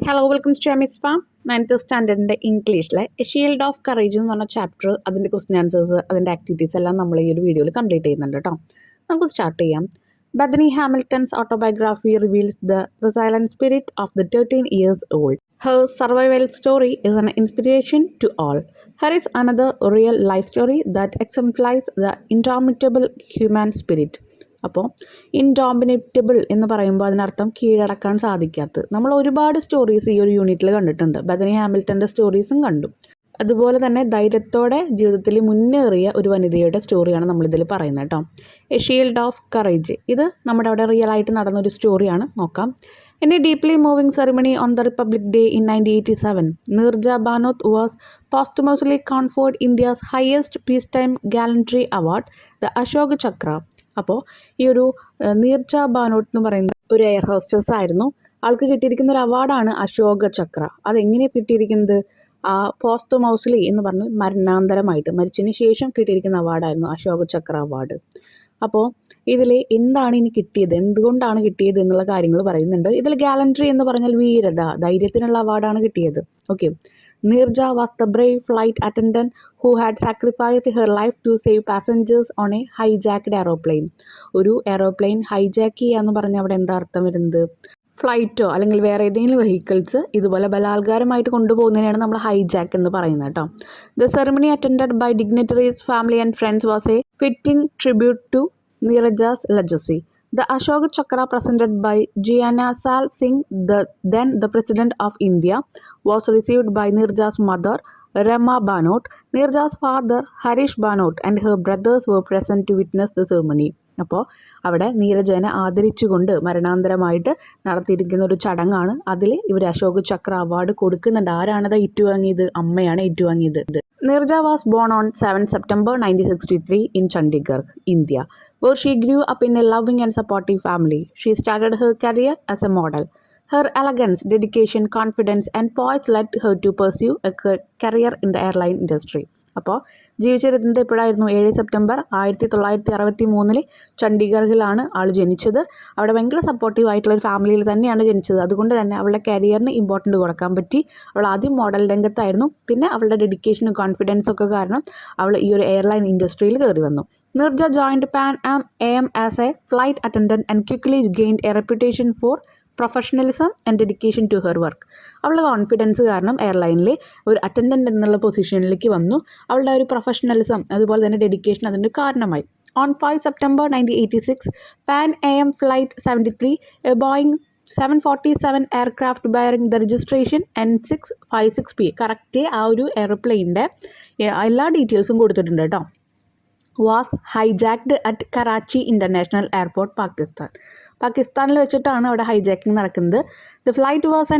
Hello welcome to Emi's farm. 9th സ്റ്റാൻഡേർഡിൻ്റെ ഇംഗ്ലീഷിലെ a shield of courage എന്ന് പറഞ്ഞ ചാപ്റ്റർ, അതിൻ്റെ ക്വസ്റ്റ്യൻ ആൻസേഴ്സ്, അതിൻ്റെ ആക്ടിവിറ്റീസ് എല്ലാം നമ്മൾ ഈ ഒരു വീഡിയോയിൽ കംപ്ലീറ്റ് ചെയ്യുന്നുണ്ട് കേട്ടോ. നമുക്ക് സ്റ്റാർട്ട് ചെയ്യാം. Bethany Hamilton's autobiography reveals the resilient spirit of the 13 years old. Her survival story is an inspiration to all. Here is another real life story that exemplifies the indomitable human spirit. അപ്പോൾ ഇൻഡോമിനേറ്റബിൾ എന്ന് പറയുമ്പോൾ അതിനർത്ഥം കീഴടക്കാൻ സാധിക്കാത്തത്. നമ്മൾ ഒരുപാട് stories ഈ ഒരു യൂണിറ്റിൽ കണ്ടിട്ടുണ്ട്. ബെഥനി ഹാമിൽട്ടൻ്റെ സ്റ്റോറീസും കണ്ടു. അതുപോലെ തന്നെ ധൈര്യത്തോടെ ജീവിതത്തിൽ മുന്നേറിയ ഒരു വനിതയുടെ സ്റ്റോറിയാണ് നമ്മളിതിൽ പറയുന്നത് കേട്ടോ. എ ഷീൽഡ് ഓഫ് കറേജ്, ഇത് നമ്മുടെ അവിടെ റിയൽ ആയിട്ട് നടന്നൊരു സ്റ്റോറിയാണ്. നോക്കാം. In a deeply moving ceremony on the Republic Day in 1987, Nirja Bhanot was posthumously conferred India's highest peacetime gallantry award, the Ashoka Chakra. അപ്പോൾ ഈ ഒരു നീർജ ബാനോട്ട് എന്ന് പറയുന്ന ഒരു എയർ ഹോസ്റ്റസ് ആയിരുന്നു. ആൾക്ക് കിട്ടിയിരിക്കുന്ന ഒരു അവാർഡാണ് അശോക ചക്ര. അതെങ്ങനെ കിട്ടിയിരിക്കുന്നത്? പോസ്റ്റ്മൗസ്ലി എന്ന് പറഞ്ഞ് മരണാന്തരമായിട്ട് മരിച്ചതിന് ശേഷം കിട്ടിയിരിക്കുന്ന അവാർഡായിരുന്നു അശോക ചക്ര അവാർഡ്. അപ്പോൾ ഇതിൽ എന്താണ് ഇനി കിട്ടിയത്, എന്തുകൊണ്ടാണ് കിട്ടിയത് എന്നുള്ള കാര്യങ്ങൾ പറയുന്നുണ്ട്. ഇതിൽ ഗാലൻട്രി എന്ന് പറഞ്ഞാൽ വീരത, ധൈര്യത്തിനുള്ള അവാർഡാണ് കിട്ടിയത്. Okay. Nirja was the brave flight attendant who had sacrificed her life to save passengers on a hijacked aeroplane. ഒരു എയറോപ്ലെയിൻ ഹൈജാക്ക് ചെയ്യുക എന്ന് പറഞ്ഞാൽ അവിടെ എന്താ അർത്ഥം വരുന്നത്? ഫ്ലൈറ്റോ അല്ലെങ്കിൽ വേറെ ഏതെങ്കിലും വെഹിക്കിൾസ് ഇതുപോലെ ബലാത്കാരമായിട്ട് കൊണ്ടുപോകുന്നതിനാണ് നമ്മൾ ഹൈജാക്ക് എന്ന് പറയുന്നത് കേട്ടോ. The ceremony attended by dignitaries, family and friends was a fitting tribute to Neerja's legacy. The Ashoka Chakra presented by Jiana Sal Singh, then the President of India, was received by Nirja's mother, Rama Banot. Nirja's father, Harish Banot, and her brothers were present to witness the ceremony. അപ്പോൾ അവിടെ നീരജനെ ആദരിച്ചുകൊണ്ട് മരണാന്തരമായിട്ട് നടത്തിയിരിക്കുന്ന ഒരു ചടങ്ങാണ്. അതിൽ ഇവർ അശോക ചക്ര award കൊടുക്കുന്നുണ്ട്. ആരാണത് ഏറ്റുവാങ്ങിയത്? അമ്മയാണ് ഏറ്റുവാങ്ങിയത്. Neerja was born on 7 September 1963 in Chandigarh, India, where she grew up in a loving and supportive family. She started her career as a model. Her elegance, dedication, confidence, and poise led her to pursue a career in the airline industry. അപ്പോൾ ജീവിച്ചിരുന്നത് എപ്പോഴായിരുന്നു? 7 September 1963 ചണ്ഡീഗറിലാണ് ആൾ ജനിച്ചത്. അവിടെ ഭയങ്കര supportive ആയിട്ടുള്ള ഒരു ഫാമിലിയിൽ തന്നെയാണ് ജനിച്ചത്. അതുകൊണ്ട് തന്നെ അവളുടെ കരിയറിന് ഇമ്പോർട്ടൻറ്റ് കൊടുക്കാൻ പറ്റി. അവൾ ആദ്യം മോഡൽ രംഗത്തായിരുന്നു. പിന്നെ അവളുടെ ഡെഡിക്കേഷനും കോൺഫിഡൻസും ഒക്കെ കാരണം അവൾ ഈ ഒരു എയർലൈൻ ഇൻഡസ്ട്രിയിൽ കയറി വന്നു. Nirja joined Pan Am as a flight attendant and quickly gained a reputation for professionalism and dedication to her work. അവളുടെ കോൺഫിഡൻസ് കാരണം എയർലൈനിൽ ഒരു അറ്റൻഡൻ്റ് എന്നുള്ള പൊസിഷനിലേക്ക് വന്നു. അവളുടെ ഒരു പ്രൊഫഷണലിസം അതുപോലെ തന്നെ ഡെഡിക്കേഷൻ അതിൻ്റെ കാരണമായി. On 5 September 1986, Pan Am Flight 73, a Boeing 747 aircraft bearing the registration N656P, correct ആ ഒരു എയർപ്ലെയിനിൻ്റെ എല്ലാ ഡീറ്റെയിൽസും കൊടുത്തിട്ടുണ്ട് കേട്ടോ, was hijacked at Karachi International Airport, Pakistan. പാകിസ്ഥാനിൽ വെച്ചിട്ടാണ് അവിടെ ഹൈജാക്കിംഗ് നടക്കുന്നത്. The flight was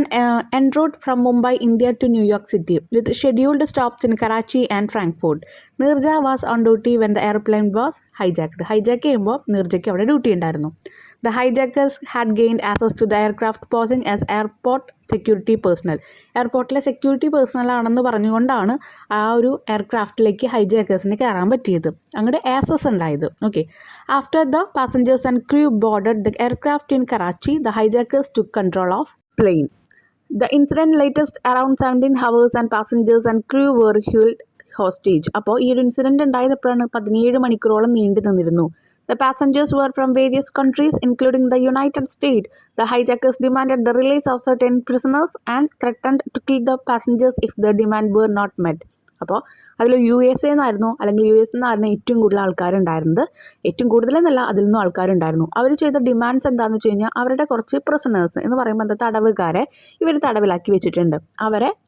en route from Mumbai, India to New York city with scheduled stops in Karachi and Frankfurt. Neerja was on duty when the airplane was ഹൈജാക്ക്ഡ്. Hijack ചെയ്യുമ്പോൾ നീർജയ്ക്ക് അവിടെ duty ഉണ്ടായിരുന്നു. The hijackers had gained access to the aircraft posing as airport security personnel. എയർപോർട്ടിലെ security personnel ആണെന്ന് പറഞ്ഞുകൊണ്ടാണ് ആ ഒരു എയർക്രാഫ്റ്റിലേക്ക് ഹൈജാക്കേഴ്സിന് കയറാൻ പറ്റിയത്. അങ്ങോട്ട് ആക്സസ് ഉണ്ടായത്. Okay. After the passengers and crew boarded the aircraft in Karachi, the hijackers took control of plane. The incident latest around 17 hours and passengers and crew were held hostage. അപ്പോൾ ഈ ഒരു ഇൻസിഡൻറ്റ് ഉണ്ടായപ്പോഴാണ് 17 മണിക്കൂറോളം നീണ്ടു നിന്നിരുന്നു. The passengers were from various countries, including the United States. The hijackers demanded the release of certain prisoners and threatened to kill the passengers if their demands were not met. അപ്പോൾ അതിൽ USA എന്നായിരുന്നു, അല്ലെങ്കിൽ US എന്നായിരുന്നു ഏറ്റവും കൂടുതൽ ആൾക്കാരുണ്ടായിരുന്നത്. ഏറ്റവും കൂടുതലെന്നല്ല, അതിൽ നിന്നും ആൾക്കാരുണ്ടായിരുന്നു. അവർ ചെയ്ത ഡിമാൻഡ്സ് എന്താണെന്ന് വെച്ച് കഴിഞ്ഞാൽ അവരുടെ കുറച്ച് പ്രിസണേഴ്സ് എന്ന് പറയുമ്പോൾ എന്താ, തടവുകാരെ ഇവർ തടവിലാക്കി വെച്ചിട്ടുണ്ട്.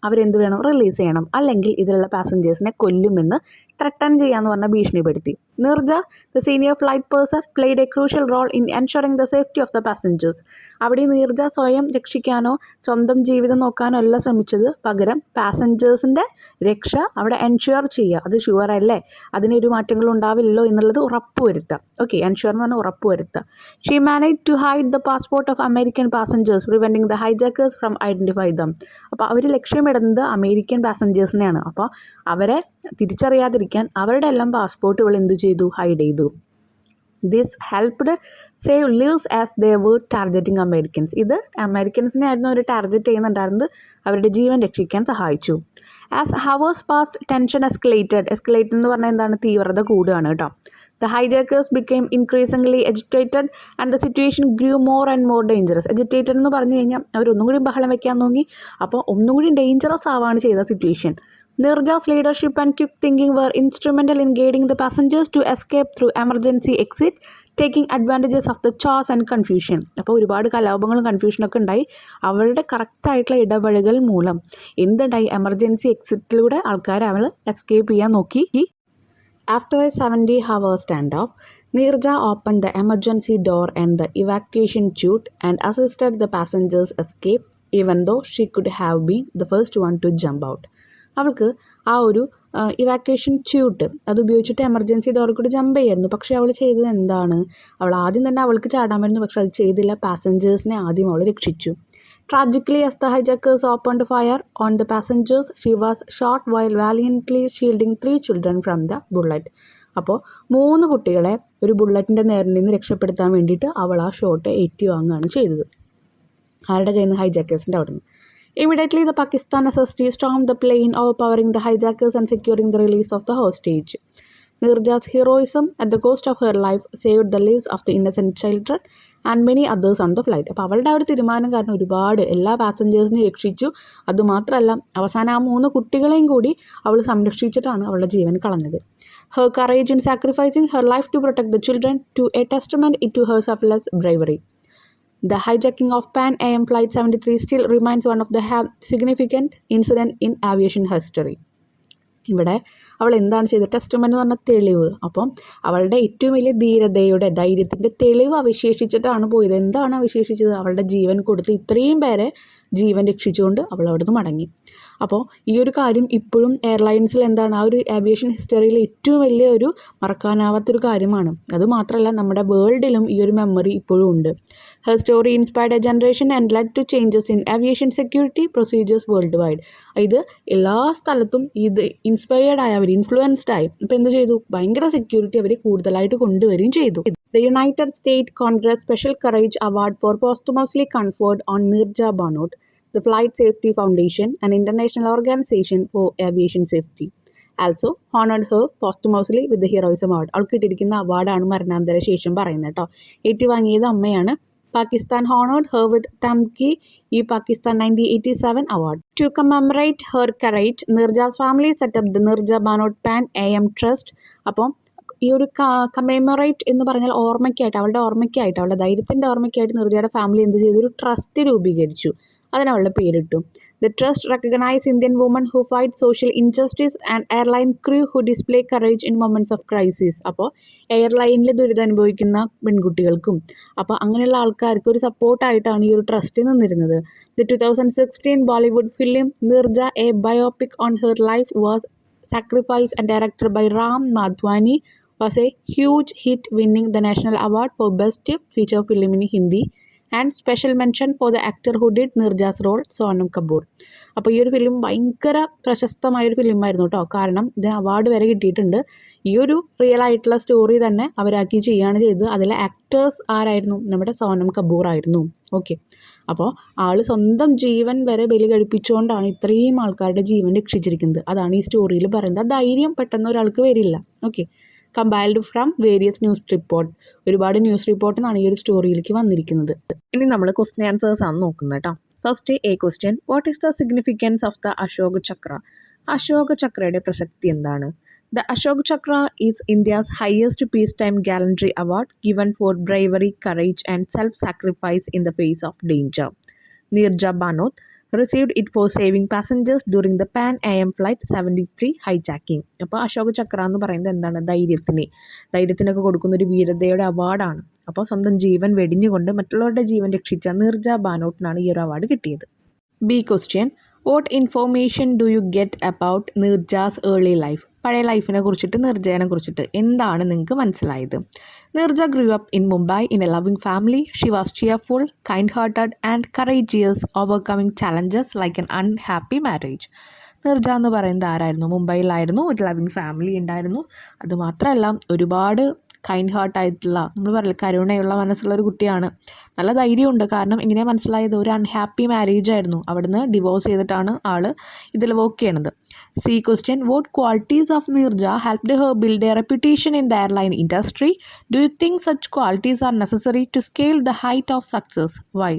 അവരെന്ത് വേണം, റിലീസ് ചെയ്യണം, അല്ലെങ്കിൽ ഇതിലുള്ള പാസഞ്ചേഴ്സിനെ കൊല്ലുമെന്ന് ത്രട്ടൺ ചെയ്യാന്ന് പറഞ്ഞാൽ ഭീഷണിപ്പെടുത്തി. Nirja, the senior flight purser, played a crucial role in ensuring the safety of the passengers. അവിടെ നീർജ സ്വയം രക്ഷിക്കാനോ സ്വന്തം ജീവിതം നോക്കാനോ അല്ല ശ്രമിച്ചത്, പകരം പാസഞ്ചേഴ്സിൻ്റെ രക്ഷ അവിടെ എൻഷുർ ചെയ്യുക. അത് ഷുവർ അല്ലേ, അതിനൊരു മാറ്റങ്ങളും ഉണ്ടാവില്ലല്ലോ എന്നുള്ളത് ഉറപ്പുവരുത്തുക. ഓക്കെ, എൻഷുർ എന്ന് പറഞ്ഞാൽ ഉറപ്പുവരുത്തുക. She manage to hide the passport of American passengers, preventing the hijackers from identify them. അപ്പോൾ അവർ ലക്ഷ്യമിടുന്നത് അമേരിക്കൻ പാസഞ്ചേഴ്സിനെയാണ്. അപ്പോൾ അവരെ തിരിച്ചറിയാതിരിക്കാൻ അവരുടെ എല്ലാം പാസ്പോർട്ടുകൾ എന്ത് ചെയ്തു, ഹൈഡ് ചെയ്തു. This helped save lives as they were targeting Americans. ഇത് അമേരിക്കൻസിനെ ആയിരുന്നു അവർ ടാർഗറ്റ് ചെയ്യുന്നുണ്ടായിരുന്നത്, അവരുടെ ജീവൻ രക്ഷിക്കാൻ സഹായിച്ചു. As hours past tension escalated എന്ന് പറഞ്ഞാൽ എന്താണ്, തീവ്രത കൂടുകയാണ് കേട്ടോ. The hijackers became increasingly agitated and the situation grew more and more dangerous. Agitated എന്ന് പറഞ്ഞു കഴിഞ്ഞാൽ അവർ ഒന്നും കൂടി ബഹളം വെക്കാൻ നോക്കി, അപ്പോൾ ഒന്നും കൂടി ഡേഞ്ചറസ് ആവാണ് ചെയ്ത situation. Nirja's leadership and quick thinking were instrumental in guiding the passengers to escape through emergency exit, taking advantages of the chaos and confusion. അപ്പോൾ ഒരുപാട് കലാപങ്ങളും കൺഫ്യൂഷനൊക്കെ ഉണ്ടായി. അവരുടെ കറക്റ്റായിട്ടുള്ള ഇടപഴകൽ മൂലം എന്തുണ്ടായി, എമർജൻസി എക്സിറ്റിലൂടെ ആൾക്കാർ അവൾ എസ്കേപ്പ് ചെയ്യാൻ നോക്കി. After a 70-hour standoff, Nirja opened the emergency door and the evacuation chute and assisted the passengers escape, even though she could have been the first one to jump out. അവൾക്ക് ആ ഒരു evacuation chute അത് ഉപയോഗിച്ചിട്ട് emergency ഡോറിൽ കൂടി jump ചെയ്യായിരുന്നു. പക്ഷേ അവൾ ചെയ്തത് എന്താണ്, അവൾ ആദ്യം തന്നെ അവൾക്ക് ചാടാമായിരുന്നു, പക്ഷെ അത് ചെയ്തില്ല. പാസഞ്ചേഴ്സിനെ ആദ്യം അവൾ രക്ഷിച്ചു. Tragically, as the hijackers opened fire on the passengers, she was shot while valiantly shielding 3 children from the bullet. അപ്പോൾ 3 കുട്ടികളെ ഒരു ബുള്ളറ്റിൻ്റെ നേരിൽ നിന്ന് രക്ഷപ്പെടുത്താൻ വേണ്ടിയിട്ട് അവൾ ആ ഷോട്ട് ഏറ്റുവാങ്ങുകയാണ് ചെയ്തത്. ആരുടെ കയ്യിൽ നിന്ന്, ഹൈജാക്കേഴ്സിൻ്റെ അവിടെ നിന്ന്. Immediately, the Pakistan SST stormed the plane, overpowering the hijackers and securing the release of the hostage. Nirja's heroism at the cost of her life saved the lives of the innocent children and many others on the flight. അപ്പോൾ അവളുടെ ആ ഒരു തീരുമാനം കാരണം ഒരുപാട് എല്ലാ പാസഞ്ചേഴ്സിനെയും രക്ഷിച്ചു. അതുമാത്രമല്ല, അവസാനം ആ 3 കുട്ടികളെയും കൂടി അവൾ സംരക്ഷിച്ചിട്ടാണ് അവളുടെ ജീവൻ കളഞ്ഞത്. Her courage in sacrificing her life to protect the children to a testament to her selfless bravery. The hijacking of Pan Am Flight 73 still remains one of the significant incident in aviation history. ഇവിടെ അവൾ എന്താണ് ചെയ്തത്, testament എന്ന് പറഞ്ഞാൽ തെളിവ്. അപ്പം അവളുടെ ഏറ്റവും വലിയ ധൈര്യത്തിൻ്റെ തെളിവ് അവശേഷിച്ചിട്ടാണ് പോയത്. എന്താണ് അവശേഷിച്ചത്, അവളുടെ ജീവൻ കൊടുത്ത് ഇത്രയും പേരെ ജീവൻ രക്ഷിച്ചുകൊണ്ട് അവൾ അവിടുന്ന് മടങ്ങി. അപ്പോൾ ഈ ഒരു കാര്യം ഇപ്പോഴും എയർലൈൻസിൽ എന്താണ്, ആ ഒരു ഏവിയേഷൻ ഹിസ്റ്ററിയിൽ ഏറ്റവും വലിയ ഒരു മറക്കാനാവാത്തൊരു കാര്യമാണ്. അതുമാത്രമല്ല നമ്മുടെ വേൾഡിലും ഈ ഒരു മെമ്മറി ഇപ്പോഴും ഉണ്ട്. Her story inspired a generation and led to changes in aviation security procedures worldwide. ഇത് എല്ലാ സ്ഥലത്തും ഇത് ഇൻസ്പയർഡ് ആയി, അവർ ഇൻഫ്ലുവൻസ്ഡ് ആയി. ഇപ്പോൾ എന്ത് ചെയ്തു, ഭയങ്കര സെക്യൂരിറ്റി അവർ കൂടുതലായിട്ട് കൊണ്ടുവരികയും ചെയ്തു. The United States Congress Special Courage Award for posthumously conferred on Nirja Bhanot, the Flight Safety Foundation, an international organization for aviation safety, also honored her posthumously with the Heroism Award. അവൾക്ക് കിട്ടിയിരിക്കുന്ന അവാർഡാണ് മരണാന്തര ശേഷം പറയുന്നത് കേട്ടോ. ഏറ്റുവാങ്ങിയത് അമ്മയാണ്. Pakistan honored her with Tamki-e-Pakistan 1987 award. To commemorate her courage, Nirja's family set up the Nirja Bhanot Pan AM Trust. അപ്പോൾ ഈ ഒരു കമേമറേറ്റ് എന്ന് പറഞ്ഞാൽ ഓർമ്മയ്ക്കായിട്ട്, അവളുടെ ഓർമ്മയ്ക്കായിട്ട്, അവളുടെ ധൈര്യത്തിൻ്റെ ഓർമ്മയ്ക്കായിട്ട് നിർജയുടെ ഫാമിലി എന്ത് ചെയ്തു, ഒരു ട്രസ്റ്റ് രൂപീകരിച്ചു. അതിന് അവളുടെ പേരിട്ടു. The trust recognize Indian women who fight social injustice and airline crew who display courage in moments of crisis. അപ്പോൾ എയർലൈനിൽ ദുരിതം അനുഭവിക്കുന്ന പെൺകുട്ടികൾക്കും അപ്പോൾ അങ്ങനെയുള്ള ആൾക്കാർക്ക് ഒരു സപ്പോർട്ടായിട്ടാണ് ഈ ഒരു ട്രസ്റ്റ് നിന്നിരുന്നത്. The 2016 Bollywood film Nirja, a biopic on her life, was sacrificed and directed by Ram Madhwani, was a huge hit, winning the National Award for Best Feature Film in Hindi and special mention for the actor who did Nirja's role, Sonam Kapoor. അപ്പോൾ ഈ ഒരു film ഭയങ്കര പ്രശസ്തമായൊരു ഫിലിമായിരുന്നു കേട്ടോ. കാരണം ഇതിന് award വരെ കിട്ടിയിട്ടുണ്ട്. ഈ ഒരു റിയൽ ആയിട്ടുള്ള സ്റ്റോറി തന്നെ അവരാക്കി ചെയ്യുകയാണ് ചെയ്തത്. അതിലെ ആക്ടേഴ്സ് ആരായിരുന്നു, നമ്മുടെ സോനം കപൂർ ആയിരുന്നു. ഓക്കെ, അപ്പോൾ ആൾ സ്വന്തം ജീവൻ വരെ ബലി കഴിപ്പിച്ചുകൊണ്ടാണ് ഇത്രയും ആൾക്കാരുടെ ജീവൻ രക്ഷിച്ചിരിക്കുന്നത്. അതാണ് ഈ സ്റ്റോറിയിൽ പറയുന്നത്. ആ ധൈര്യം പെട്ടെന്ന് ഒരാൾക്ക് വരില്ല. Okay, compiled from various news report, ഒരുപാട് ന്യൂസ് റിപ്പോർട്ടിൽ നിന്നാണ് ഈ ഒരു സ്റ്റോറിയിലേക്ക് വന്നിരിക്കുന്നത്. ഇനി നമ്മൾ ക്വസ്റ്റ്യൻ ആൻസേഴ്സ് ആണ് നോക്കുന്നത് കേട്ടോ. First A question, what is the significance of the Ashok Chakra? Ashok ചക്രയുടെ പ്രസക്തി എന്താണ്? The Ashok Chakra is India's highest peacetime gallantry award given for bravery, courage and self-sacrifice in the face of danger. Nirja Bhanot received it for saving passengers during the Pan Am Flight 73 hijacking. അപ്പോൾ അശോക് ചക്ര എന്ന് പറയുന്നത് എന്താണ്? ധൈര്യത്തിനൊക്കെ കൊടുക്കുന്ന ഒരു വീരതയുടെ അവാർഡാണ്. അപ്പോൾ സ്വന്തം ജീവൻ വെടിഞ്ഞുകൊണ്ട് മറ്റുള്ളവരുടെ ജീവൻ രക്ഷിച്ച നിർജ ബാനോട്ടിനാണ് ഈ ഒരു അവാർഡ് കിട്ടിയത്. B question, what information do you get about Neerja's early life? പഴയ ലൈഫിനെ കുറിച്ചിട്ട്, നിർജയെ കുറിച്ചിട്ട് എന്താണ് നിങ്ങൾക്ക് മനസ്സിലായത്? Neerja grew up in Mumbai in a loving family. She was cheerful, kind hearted and courageous, overcoming challenges like an unhappy marriage. Neerja എന്ന് പറയുന്നത് ആരായിരുന്നു? മുംബൈയിലായിരുന്നു, ഒരു ലവിംഗ് ഫാമിലി ഉണ്ടായിരുന്നു. അതുമാത്രമല്ല ഒരുപാട് കൈൻഡ് ഹാർട്ട് ആയിട്ടുള്ള, നമ്മൾ പറയില്ല കരുണയുള്ള മനസ്സുള്ള ഒരു കുട്ടിയാണ്. നല്ല ധൈര്യമുണ്ട്. കാരണം എങ്ങനെയാണ് മനസ്സിലായത്, ഒരു അൺഹാപ്പി മാരേജ് ആയിരുന്നു, അവിടുന്ന് ഡിവോഴ്സ് ചെയ്തിട്ടാണ് ആൾ ഇതിൽ വർക്ക് ചെയ്യണത്. C question, what qualities of Neerja helped her build a reputation in the airline industry? Do you think such qualities are necessary to scale the height of success? Why?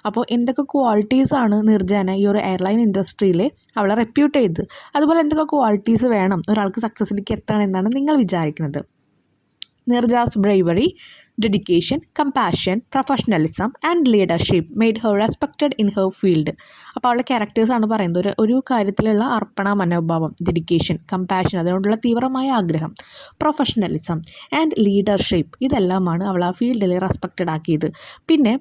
അപ്പോൾ എന്തൊക്കെ ക്വാളിറ്റീസാണ് നീർജാനെ ഈ ഒരു airline ഇൻഡസ്ട്രിയിൽ അവളെ repute ചെയ്ത്, അതുപോലെ എന്തൊക്കെ ക്വാളിറ്റീസ് വേണം ഒരാൾക്ക് സക്സസ്സിലേക്ക് എത്താൻ എന്നാണ് നിങ്ങൾ വിചാരിക്കുന്നത്? Neerja's bravery, dedication, compassion, professionalism and leadership made her respected in her field. അപ്പോൾ അവളുടെ ക്യാരക്ടേഴ്സാണ് പറയുന്നത്. ഒരു കാര്യത്തിലുള്ള അർപ്പണ മനോഭാവം, ഡെഡിക്കേഷൻ, കമ്പാഷൻ, അതിനോടുള്ള തീവ്രമായ ആഗ്രഹം, പ്രൊഫഷണലിസം ആൻഡ് ലീഡർഷിപ്പ്, ഇതെല്ലാമാണ് അവൾ ആ ഫീൽഡിൽ റെസ്പെക്റ്റഡ് ആക്കിയത്. പിന്നെ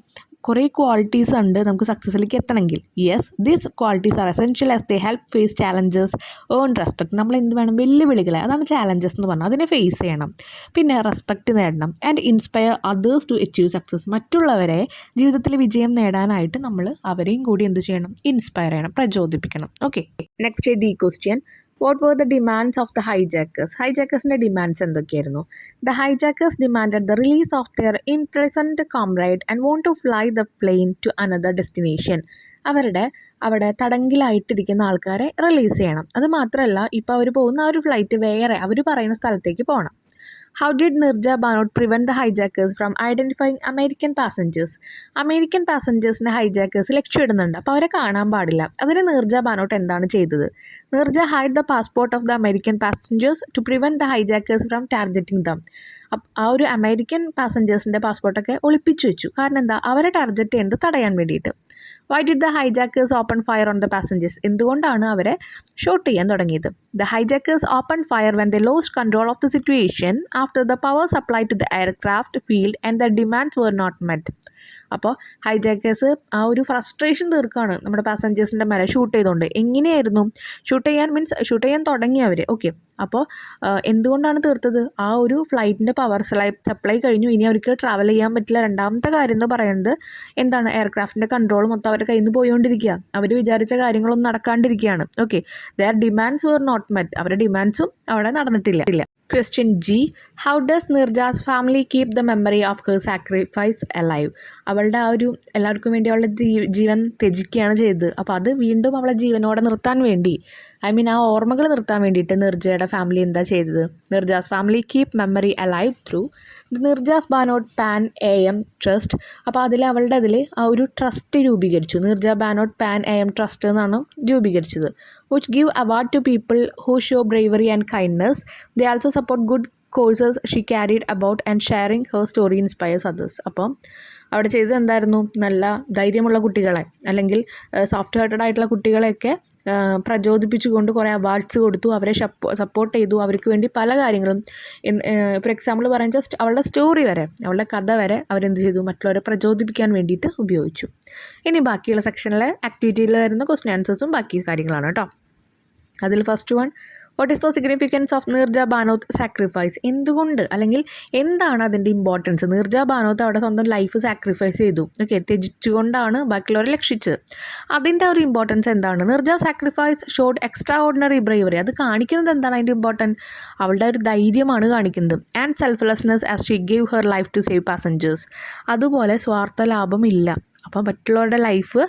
കുറേ ക്വാളിറ്റീസ് ഉണ്ട് നമുക്ക് സക്സസ്സിലേക്ക് എത്തണമെങ്കിൽ. Yes, these qualities are essential as they help face challenges, earn respect. നമ്മൾ എന്ത് വേണം, വെല്ലുവിളികളെ, അതാണ് ചാലഞ്ചസ് എന്ന് പറഞ്ഞാൽ, അതിനെ ഫേസ് ചെയ്യണം. പിന്നെ റെസ്പെക്റ്റ് നേടണം. And inspire others to achieve success. മറ്റുള്ളവരെ ജീവിതത്തിൽ വിജയം നേടാനായിട്ട് നമ്മൾ അവരെയും കൂടി എന്ത് ചെയ്യണം, ഇൻസ്പയർ ചെയ്യണം, പ്രചോദിപ്പിക്കണം. Okay, next D question, what were the demands of the hijackers? ഹൈജാക്കേഴ്സിൻ്റെ ഡിമാൻഡ്സ് എന്തൊക്കെയായിരുന്നു? The hijackers demanded the release of their imprisoned comrade and want to fly the plane to another destination. അവിടെ തടങ്കിലായിട്ടിരിക്കുന്ന ആൾക്കാരെ release ചെയ്യണം. അത് മാത്രമല്ല, ഇപ്പോൾ അവർ പോകുന്ന ആ ഒരു ഫ്ലൈറ്റ് വേറെ അവർ പറയുന്ന സ്ഥലത്തേക്ക് പോകണം. How did Nirja Bhanot prevent the hijackers from identifying American passengers? American പാസഞ്ചേഴ്സിനെ ഹൈജാക്കേഴ്സ് ലക്ഷ്യമിടുന്നുണ്ട്, അപ്പോൾ അവരെ കാണാൻ പാടില്ല. അതിന് നീർജ ബാനോട്ട് എന്താണ് ചെയ്തത്? Neerja hide the passport of the American passengers to prevent the hijackers from targeting them. ആ ഒരു അമേരിക്കൻ പാസഞ്ചേഴ്സിൻ്റെ പാസ്പോർട്ടൊക്കെ ഒളിപ്പിച്ചു വെച്ചു. കാരണം എന്താ, അവരെ ടാർഗറ്റ് ചെയ്യുന്നത് തടയാൻ വേണ്ടിയിട്ട്. Why did the hijackers open fire on the passengers? എന്തുകൊണ്ടാണ് അവരെ ഷൂട്ട് ചെയ്യാൻ തുടങ്ങിയത്? The hijackers open fire when the lost control of the situation after the power supply to the aircraft field and the demands were not met. അപ്പോൾ hijackers ആ ഒരു frustration തീർക്കാണ് നമ്മുടെ പാസഞ്ചേഴ്സിൻ്റെ മേലെ shoot ചെയ്തുകൊണ്ട്. എങ്ങനെയായിരുന്നു ഷൂട്ട് ചെയ്യാൻ തുടങ്ങി അവർ. ഓക്കെ, അപ്പോൾ എന്തുകൊണ്ടാണ് തീർത്തത്? ആ ഒരു ഫ്ലൈറ്റിൻ്റെ പവർ സപ്ലൈ കഴിഞ്ഞു, ഇനി അവർക്ക് ട്രാവൽ ചെയ്യാൻ പറ്റില്ല. രണ്ടാമത്തെ കാര്യം എന്ന് പറയുന്നത് എന്താണ്, എയർക്രാഫ്റ്റിൻ്റെ കൺട്രോൾ മൊത്തം അവരുടെ കയ്യിൽ നിന്ന് പോയിക്കൊണ്ടിരിക്കുക. അവർ വിചാരിച്ച കാര്യങ്ങളൊന്നും നടക്കാണ്ടിരിക്കുകയാണ്. Okay, their demands were not met. അവരുടെ ഡിമാൻഡ്സും അവിടെ നടന്നിട്ടില്ല. Question G. How does Nirja's family keep the memory of her sacrifice alive? അവളുടെ ആ ഒരു എല്ലാവർക്കും വേണ്ടി അവളുടെ ജീവൻ ത്യജിക്കുകയാണ് ചെയ്തത്. അപ്പോൾ അത് വീണ്ടും അവളെ ജീവനോടെ നിർത്താൻ വേണ്ടി, ആ ഓർമ്മകൾ നിർത്താൻ വേണ്ടിയിട്ട് നിർജയുടെ ഫാമിലി എന്താ ചെയ്തത്? Neerja's family keep memory alive through the Neerja's Bhanot Pan AM trust. അപ്പോൾ അതിൽ ആ ഒരു ട്രസ്റ്റ് രൂപീകരിച്ചു. Neerja Bhanot Pan AM trust എന്നാണ് രൂപീകരിച്ചത്. which give award to people who show bravery and kindness. They also support good causes she carried about and sharing her story inspires others. അപ്പം അവിടെ ചെയ്തത് എന്തായിരുന്നു? നല്ല ധൈര്യമുള്ള കുട്ടികളെ, അല്ലെങ്കിൽ സോഫ്റ്റ് ഹാർട്ടഡ് ആയിട്ടുള്ള കുട്ടികളെയൊക്കെ പ്രചോദിപ്പിച്ചുകൊണ്ട് കുറേ അവാർഡ്സ് കൊടുത്തു, അവരെ സപ്പോർട്ട് ചെയ്തു, അവർക്ക് വേണ്ടി പല കാര്യങ്ങളും. ഫോർ എക്സാമ്പിൾ പറയാൻ ജസ്റ്റ് അവളുടെ സ്റ്റോറി വരെ, അവളുടെ കഥ വരെ അവരെന്ത് ചെയ്തു, മറ്റുള്ളവരെ പ്രചോദിപ്പിക്കാൻ വേണ്ടിയിട്ട് ഉപയോഗിച്ചു. ഇനി ബാക്കിയുള്ള സെക്ഷനിലെ ആക്ടിവിറ്റിയിൽ വരുന്ന ക്വസ്റ്റ്യൻ ആൻസേഴ്സും ബാക്കി കാര്യങ്ങളാണ് കേട്ടോ. അതിൽ first one, what is the significance of Neerja Bhanot sacrifice? എന്തുകൊണ്ട്, അല്ലെങ്കിൽ എന്താണ് അതിൻ്റെ ഇമ്പോർട്ടൻസ്? നീർജ ബാനോത്ത് അവിടെ സ്വന്തം ലൈഫ് സാക്രിഫൈസ് ചെയ്തു. ഓക്കെ, ത്യജിച്ചുകൊണ്ടാണ് ബാക്കിയുള്ളവരെ രക്ഷിച്ചത്. അതിൻ്റെ ഒരു ഇമ്പോർട്ടൻസ് എന്താണ്? Neerja sacrifice showed extra ordinary bravery. അത് കാണിക്കുന്നത് എന്താണ്? അതിൻ്റെ ഇമ്പോർട്ടൻറ്റ് അവളുടെ ഒരു ധൈര്യമാണ് കാണിക്കുന്നത്. And selflessness as she gave her life to save passengers. അതുപോലെ സ്വാർത്ഥ ലാഭമില്ല. അപ്പോൾ മറ്റുള്ളവരുടെ ലൈഫ്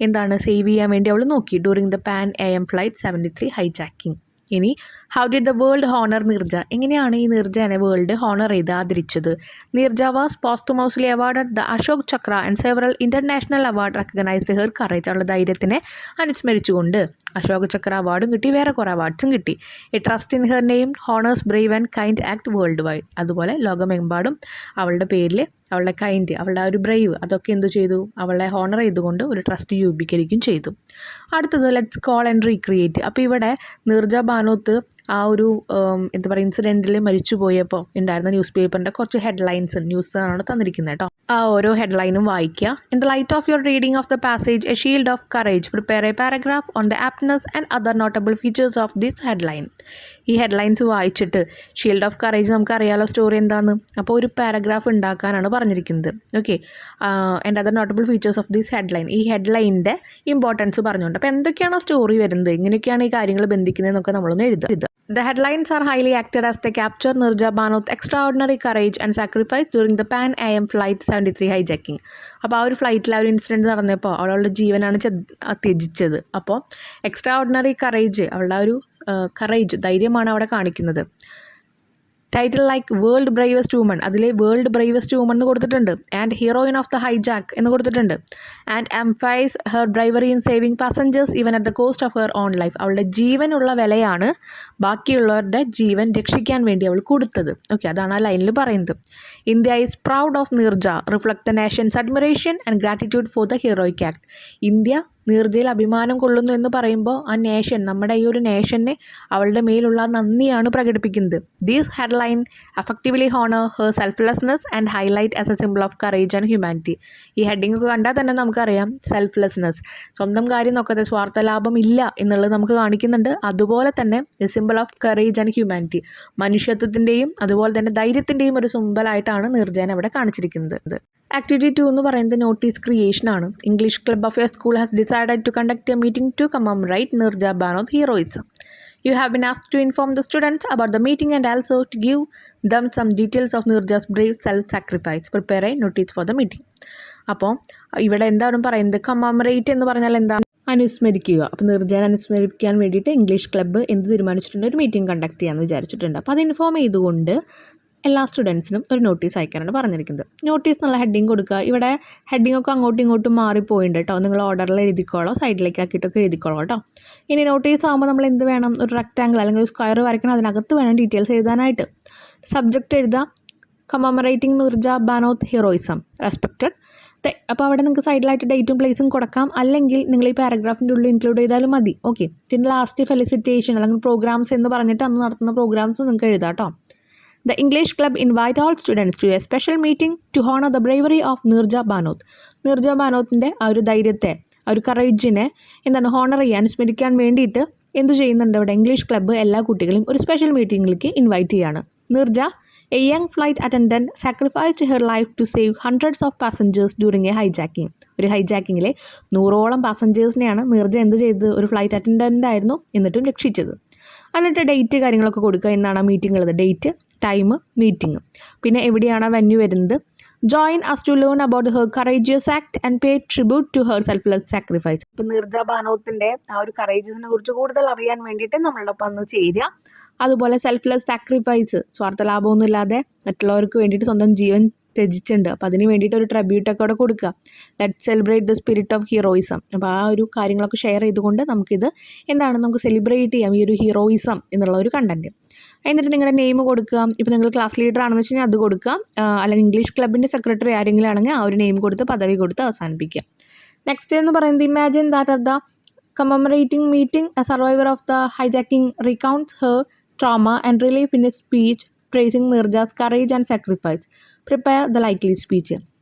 എന്താണ് സേവ് ചെയ്യാൻ വേണ്ടി അവൾ നോക്കി. During the Pan AM flight 73 hijacking. ഇനി how did the world honour Neerja? എങ്ങനെയാണ് ഈ നീർജനെ വേൾഡ് ഹോണർ ചെയ്ത് ആദരിച്ചത്? Neerja was posthumously awarded the Ashok Chakra and several international award recognised her courage. അവളുടെ ധൈര്യത്തിനെ അനുസ്മരിച്ചുകൊണ്ട് അശോക് ചക്ര അവാർഡും കിട്ടി, വേറെ കുറേ അവാർഡ്സും കിട്ടി. A trust in her name honours Brave and kind act world wide. അതുപോലെ ലോകമെമ്പാടും അവളുടെ പേരിൽ അവളുടെ കൈൻഡ്, അവളുടെ ആ ഒരു ബ്രേവ്, അതൊക്കെ എന്തു ചെയ്തു, അവളെ ഹോണർ ചെയ്തുകൊണ്ട് ഒരു ട്രസ്റ്റ് രൂപീകരിക്കുകയും ചെയ്തു. അടുത്തത് ലെറ്റ്സ് കോൾ ആൻഡ് റീക്രിയേറ്റ്. അപ്പോൾ ഇവിടെ നീർജ ബാനോത്ത് ആ ഒരു എന്താ പറയുക ഇൻസിഡൻറ്റിൽ മരിച്ചു പോയപ്പോൾ ഉണ്ടായിരുന്ന ന്യൂസ് പേപ്പറിൻ്റെ കുറച്ച് ഹെഡ്ലൈൻസ് ന്യൂസാണ് തന്നിരിക്കുന്നത് കേട്ടോ. ആ ഓരോ ഹെഡ്ലൈനും വായിക്കുക. In the light of your reading of the passage a shield of courage prepare a paragraph on the aptness and other notable features of this headline. ഈ ഹെഡ്ലൈൻസ് വായിച്ചിട്ട് ഷീൽഡ് ഓഫ് കറേജ് നമുക്കറിയാലോ സ്റ്റോറി എന്താണെന്ന്. അപ്പോൾ ഒരു paragraph ഉണ്ടാക്കാനാണ് പറഞ്ഞിരിക്കുന്നത്. Okay, and other notable features of this headline. ഈ ഹെഡ്ലൈനിൻ്റെ ഇമ്പോർട്ടൻസ് പറഞ്ഞുകൊണ്ട് അപ്പോൾ എന്തൊക്കെയാണ് സ്റ്റോറി വരുന്നത്, ഇങ്ങനെയൊക്കെയാണ് ഈ കാര്യങ്ങൾ ബന്ധിക്കുന്നതെന്നൊക്കെ നമ്മളൊന്ന് എഴുതുക. The headlines are highly acted as they capture Nirja Banoth's extraordinary courage and sacrifice during the Pan AM Flight 73 hijacking. അപ്പോൾ ആ ഒരു ഫ്ലൈറ്റിൽ ആ ഒരു ഇൻസിഡൻറ്റ് നടന്നപ്പോൾ അവളുടെ ജീവനാണ് ത്യജിച്ചത്. അപ്പോൾ എക്സ്ട്രാ ഓർഡിനറി കറേജ്, അവളുടെ ആ ഒരു കറേജ്, ധൈര്യമാണ് അവിടെ കാണിക്കുന്നത്. Title like world bravest woman, അതിൽ വേൾഡ് ബ്രേവസ്റ്റ് വുമൺ എന്ന് കൊടുത്തിട്ടുണ്ട്. And heroine of the hijack എന്ന് കൊടുത്തിട്ടുണ്ട്. And emphasise her bravery in saving passengers even at the cost of her own life. അവളുടെ ജീവനുള്ള വിലയാണ് ബാക്കിയുള്ളവരുടെ ജീവൻ രക്ഷിക്കാൻ വേണ്ടി അവൾ കൊടുത്തത്. ഓക്കെ, അതാണ് ആ ലൈനിൽ പറയുന്നത്. India is proud of Neerja, reflect the nation's admiration and gratitude for the heroic act. India നീർജയിൽ അഭിമാനം കൊള്ളുന്നു എന്ന് പറയുമ്പോൾ ആ നേഷൻ, നമ്മുടെ ഈ ഒരു നേഷനെ അവളുടെ മേലുള്ള നന്ദിയാണ് പ്രകടിപ്പിക്കുന്നത്. These headline effectively honour her selflessness and highlight as A symbol of courage and humanity. ഈ ഹെഡിങ് ഒക്കെ കണ്ടാൽ തന്നെ നമുക്കറിയാം സെൽഫ്ലെസ്നെസ്, സ്വന്തം കാര്യം നോക്കാതെ സ്വാർത്ഥലാഭം ഇല്ല എന്നുള്ളത് നമുക്ക് കാണിക്കുന്നുണ്ട്. അതുപോലെ തന്നെ a symbol of courage and humanity, മനുഷ്യത്വത്തിൻ്റെയും അതുപോലെ തന്നെ ധൈര്യത്തിൻ്റെയും ഒരു സിമ്പിളായിട്ടാണ് നീർജേനെ അവിടെ കാണിച്ചിരിക്കുന്നത്. ആക്ടിവിറ്റി 2 എന്ന് പറയുന്നത് നോട്ടീസ് ക്രിയേഷൻ ആണ്. English club of your school has decided to conduct a meeting to commemorate Nirja Banoth heroism. You have been asked to inform the students about the meeting and also to give them some details of Nirja's brave self-sacrifice. Prepare a notice for the meeting. അപ്പോൾ ഇവിടെ എന്താണ് പറയുന്നത്, commemorate എന്ന് പറഞ്ഞാൽ എന്താണ്, അനുസ്മരിക്കുക. അപ്പോൾ നീർജയെ അനുസ്മരിക്കാൻ വേണ്ടിയിട്ട് English club എന്ത് തീരുമാനിച്ചിട്ടുണ്ട്, ഒരു മീറ്റിംഗ് കണ്ടക്ട് ചെയ്യാമെന്ന് വിചാരിച്ചിട്ടുണ്ട്. അപ്പോൾ അത് ഇൻഫോം ചെയ്തുകൊണ്ട് എല്ലാ സ്റ്റുഡൻസിനും ഒരു നോട്ടീസ് അയക്കാനാണ് പറഞ്ഞിരിക്കുന്നത്. നോട്ടീസ് എന്നുള്ള ഹെഡിങ് കൊടുക്കുക. ഇവിടെ ഹെഡിങ് ഒക്കെ അങ്ങോട്ടും ഇങ്ങോട്ടും മാറിപ്പോയിട്ടുണ്ട് കേട്ടോ. നിങ്ങൾ ഓർഡറിൽ എഴുതിക്കോളോ, സൈഡിലേക്ക് ആക്കിയിട്ടൊക്കെ എഴുതിക്കോളോ കേട്ടോ. ഇനി നോട്ടീസ് ആകുമ്പോൾ നമ്മൾ എന്ത് വേണം, ഒരു റെക്റ്റാങ്കിൾ അല്ലെങ്കിൽ ഒരു സ്ക്വയർ വരയ്ക്കണം, അതിനകത്ത് വേണം ഡീറ്റെയിൽസ് എഴുതാനായിട്ട്. സബ്ജക്റ്റ് എഴുതാം, കമ്മമറേറ്റിംഗ് Nirja Banoth ഹീറോയിസം, റെസ്പെക്റ്റഡ്. അപ്പോൾ അവിടെ നിങ്ങൾക്ക് സൈഡിലായിട്ട് ഡേറ്റും പ്ലേസും കൊടുക്കാം, അല്ലെങ്കിൽ നിങ്ങൾ ഈ പാരഗ്രാഫിൻ്റെ ഉള്ളിൽ ഇൻക്ലൂഡ് ചെയ്താലും മതി. ഓക്കെ, പിന്നെ ലാസ്റ്റ് ഫെലിസിറ്റേഷൻ അല്ലെങ്കിൽ പ്രോഗ്രാംസ് എന്ന് പറഞ്ഞിട്ട് അന്ന് നടത്തുന്ന പ്രോഗ്രാംസ് നിങ്ങൾക്ക് എഴുതാം കേട്ടോ. The English Club invite all students to a special meeting to honor the bravery of Nirja Banoth. Nirja Banothൻ്റെ ആ ഒരു ധൈര്യത്തെ, ആ ഒരു കറേജിനെ എന്താണ് ഹോണർ ചെയ്യാൻ, സ്മരിക്കാൻ വേണ്ടിയിട്ട് എന്ത് ചെയ്യുന്നുണ്ട് ഇവിടെ ഇംഗ്ലീഷ് ക്ലബ്ബ് എല്ലാ കുട്ടികളെയും ഒരു സ്പെഷ്യൽ മീറ്റിങ്ങിലേക്ക് ഇൻവൈറ്റ് ചെയ്യാണ്. Neerja, a young flight attendant, sacrificed her life to save hundreds of passengers during a hijacking. ഒരു ഹൈജാക്കിങ്ങിലെ 100ഓളം പാസഞ്ചേഴ്സിനെയാണ് നീർജ എന്ത് ചെയ്തത്, ഒരു ഫ്ലൈറ്റ് അറ്റൻഡൻ്റ് ആയിരുന്നു എന്നിട്ടും രക്ഷിച്ചത്. എന്നിട്ട് ഡേറ്റ് കാര്യങ്ങളൊക്കെ കൊടുക്കുക. എന്നാണ് ആ മീറ്റിംഗ് ഉള്ളത്, ഡേറ്റ്, ടൈം, മീറ്റിംഗ്, പിന്നെ എവിടെയാണ് വെന്യൂ വരുന്നത്. Join us to learn about her courageous act and pay tribute to her selfless sacrifice. ഇപ്പോൾ നീർജ ബാനോത്തിൻ്റെ ആ ഒരു കറേജസിനെ കുറിച്ച് കൂടുതൽ അറിയാൻ വേണ്ടിയിട്ട് നമ്മളുടെ ഒപ്പം ഒന്ന് ചേരുക. അതുപോലെ സെൽഫ്ലെസ് സാക്രിഫൈസ്, സ്വാർത്ഥ ലാഭമൊന്നുമില്ലാതെ മറ്റുള്ളവർക്ക് വേണ്ടിയിട്ട് സ്വന്തം ജീവൻ ത്യജിച്ചിട്ടുണ്ട്. അപ്പോൾ അതിന് വേണ്ടിയിട്ട് ഒരു ട്രിബ്യൂട്ടൊക്കെ അവിടെ കൊടുക്കുക. Let celebrate the spirit of heroism. അപ്പോൾ ആ ഒരു കാര്യങ്ങളൊക്കെ ഷെയർ ചെയ്തുകൊണ്ട് നമുക്കിത് എന്താണ്, നമുക്ക് സെലിബ്രേറ്റ് ചെയ്യാം ഈ ഒരു ഹീറോയിസം എന്നുള്ള ഒരു കണ്ടൻറ്റ്. എന്നിട്ട് നിങ്ങളുടെ നെയിം കൊടുക്കുക. ഇപ്പോൾ നിങ്ങൾ ക്ലാസ് ലീഡർ ആണെന്ന് വെച്ച് കഴിഞ്ഞാൽ അത് കൊടുക്കുക, അല്ലെങ്കിൽ ഇംഗ്ലീഷ് ക്ലബിൻ്റെ സെക്രട്ടറി ആരെങ്കിലും ആണെങ്കിൽ ആ ഒരു നെയിം കൊടുത്ത് പദവി കൊടുത്ത് അവസാനിപ്പിക്കുക. നെക്സ്റ്റ് എന്ന് പറയുന്നത്, imagine that at the commemorating meeting a survivor of the hijacking recounts her trauma and relief in a speech praising Nirja's courage and sacrifice. Prepare the likely speech.